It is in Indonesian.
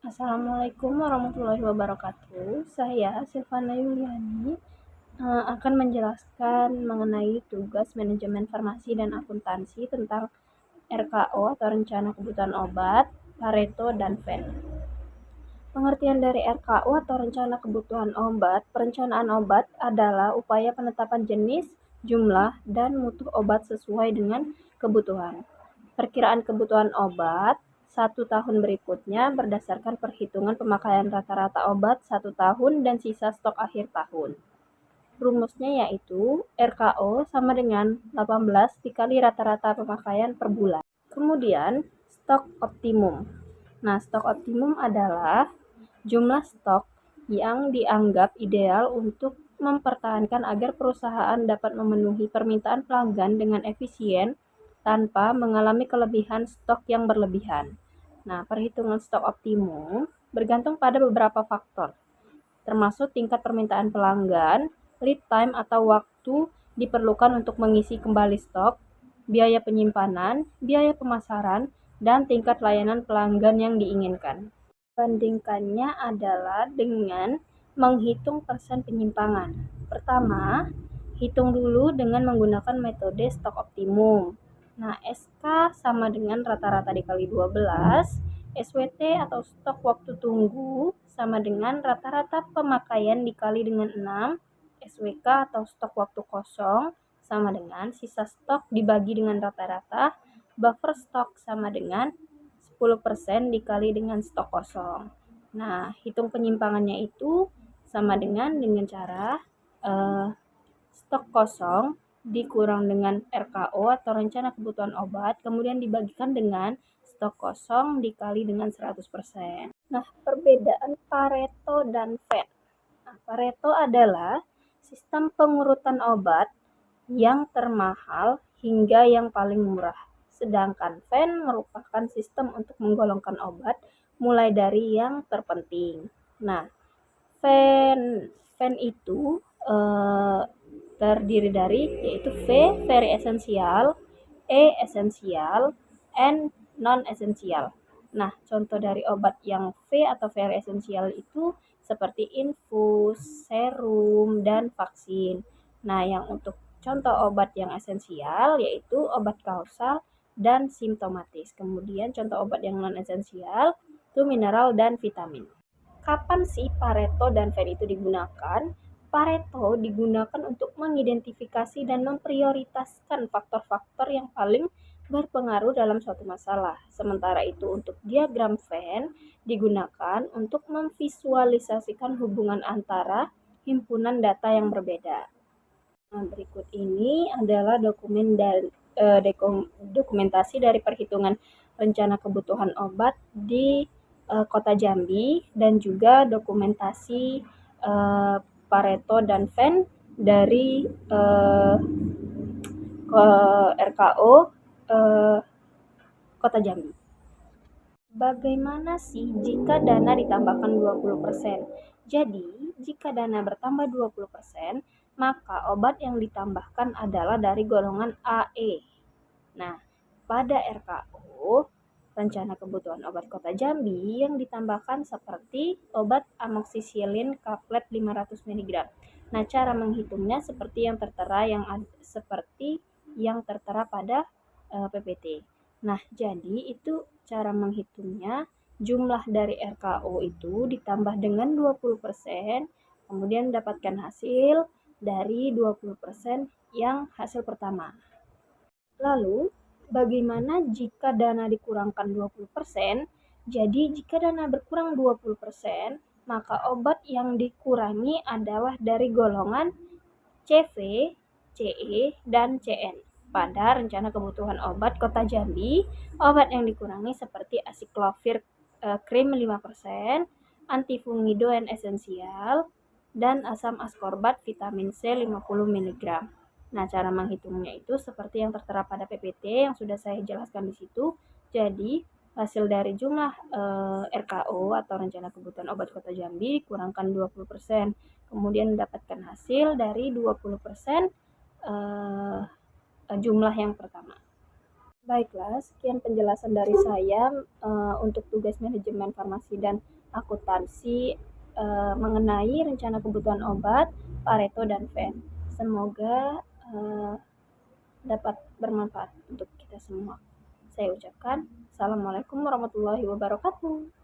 Assalamualaikum warahmatullahi wabarakatuh. Saya Silvana Yuliani akan menjelaskan mengenai tugas manajemen farmasi dan akuntansi tentang RKO atau Rencana Kebutuhan Obat, Pareto, dan Venn. Pengertian dari RKO atau Rencana Kebutuhan Obat, perencanaan obat adalah upaya penetapan jenis, jumlah, dan mutu obat sesuai dengan kebutuhan. Perkiraan kebutuhan obat 1 tahun berikutnya berdasarkan perhitungan pemakaian rata-rata obat 1 tahun dan sisa stok akhir tahun. Rumusnya yaitu RKO sama dengan 18 dikali rata-rata pemakaian per bulan. Kemudian stok optimum. Nah, stok optimum adalah jumlah stok yang dianggap ideal untuk mempertahankan agar perusahaan dapat memenuhi permintaan pelanggan dengan efisien tanpa mengalami kelebihan stok yang berlebihan. Nah, perhitungan stok optimum bergantung pada beberapa faktor, termasuk tingkat permintaan pelanggan, lead time atau waktu diperlukan untuk mengisi kembali stok, biaya penyimpanan, biaya pemasaran, dan tingkat layanan pelanggan yang diinginkan. Bandingkannya adalah dengan menghitung persen penyimpangan. Pertama, hitung dulu dengan menggunakan metode stok optimum. Nah, SK sama dengan rata-rata dikali 12, SWT atau stok waktu tunggu sama dengan rata-rata pemakaian dikali dengan 6, SWK atau stok waktu kosong sama dengan sisa stok dibagi dengan rata-rata, buffer stok sama dengan 10% dikali dengan stok kosong. Nah, hitung penyimpangannya itu sama dengan cara stok kosong dikurang dengan RKO atau rencana kebutuhan obat, kemudian dibagikan dengan stok kosong dikali dengan 100%. Nah, perbedaan Pareto dan Venn. Nah, Pareto adalah sistem pengurutan obat yang termahal hingga yang paling murah. Sedangkan Venn merupakan sistem untuk menggolongkan obat mulai dari yang terpenting. Nah, Venn itu terdiri dari yaitu V very essential, E essential, N non essential. Nah, contoh dari obat yang V atau very essential itu seperti infus, serum, dan vaksin. Nah, yang untuk contoh obat yang esensial yaitu obat kausal dan simptomatis. Kemudian contoh obat yang non esensial itu mineral dan vitamin. Kapan sih Pareto dan Venn itu digunakan? Pareto digunakan untuk mengidentifikasi dan memprioritaskan faktor-faktor yang paling berpengaruh dalam suatu masalah. Sementara itu untuk diagram Venn digunakan untuk memvisualisasikan hubungan antara himpunan data yang berbeda. Nah, berikut ini adalah dokumentasi dari perhitungan rencana kebutuhan obat di Kota Jambi dan juga dokumentasi Pareto dan Venn dari RKO Kota Jambi. Bagaimana sih jika dana ditambahkan 20%? Jadi, jika dana bertambah 20%, maka obat yang ditambahkan adalah dari golongan AE. Nah, pada RKO, rencana kebutuhan obat Kota Jambi yang ditambahkan seperti obat amoksisilin kaplet 500 mg. Nah, cara menghitungnya seperti yang tertera pada PPT. Nah, jadi itu cara menghitungnya, jumlah dari RKO itu ditambah dengan 20%, kemudian mendapatkan hasil dari 20% yang hasil pertama. Lalu, bagaimana jika dana dikurangkan 20%? Jadi, jika dana berkurang 20%, maka obat yang dikurangi adalah dari golongan CV, CE, dan CN. Pada rencana kebutuhan obat Kota Jambi, obat yang dikurangi seperti asiklovir krim 5%, antifungido N esensial, dan asam askorbat vitamin C 50 mg. Nah, cara menghitungnya itu seperti yang tertera pada PPT yang sudah saya jelaskan di situ. Jadi, hasil dari jumlah RKO atau rencana kebutuhan obat Kota Jambi kurangkan 20%. Kemudian mendapatkan hasil dari 20% jumlah yang pertama. Baiklah, sekian penjelasan dari saya untuk tugas manajemen farmasi dan akuntansi mengenai rencana kebutuhan obat, Pareto dan Venn. Semoga eh, dapat bermanfaat untuk kita semua. Saya ucapkan Assalamualaikum warahmatullahi wabarakatuh.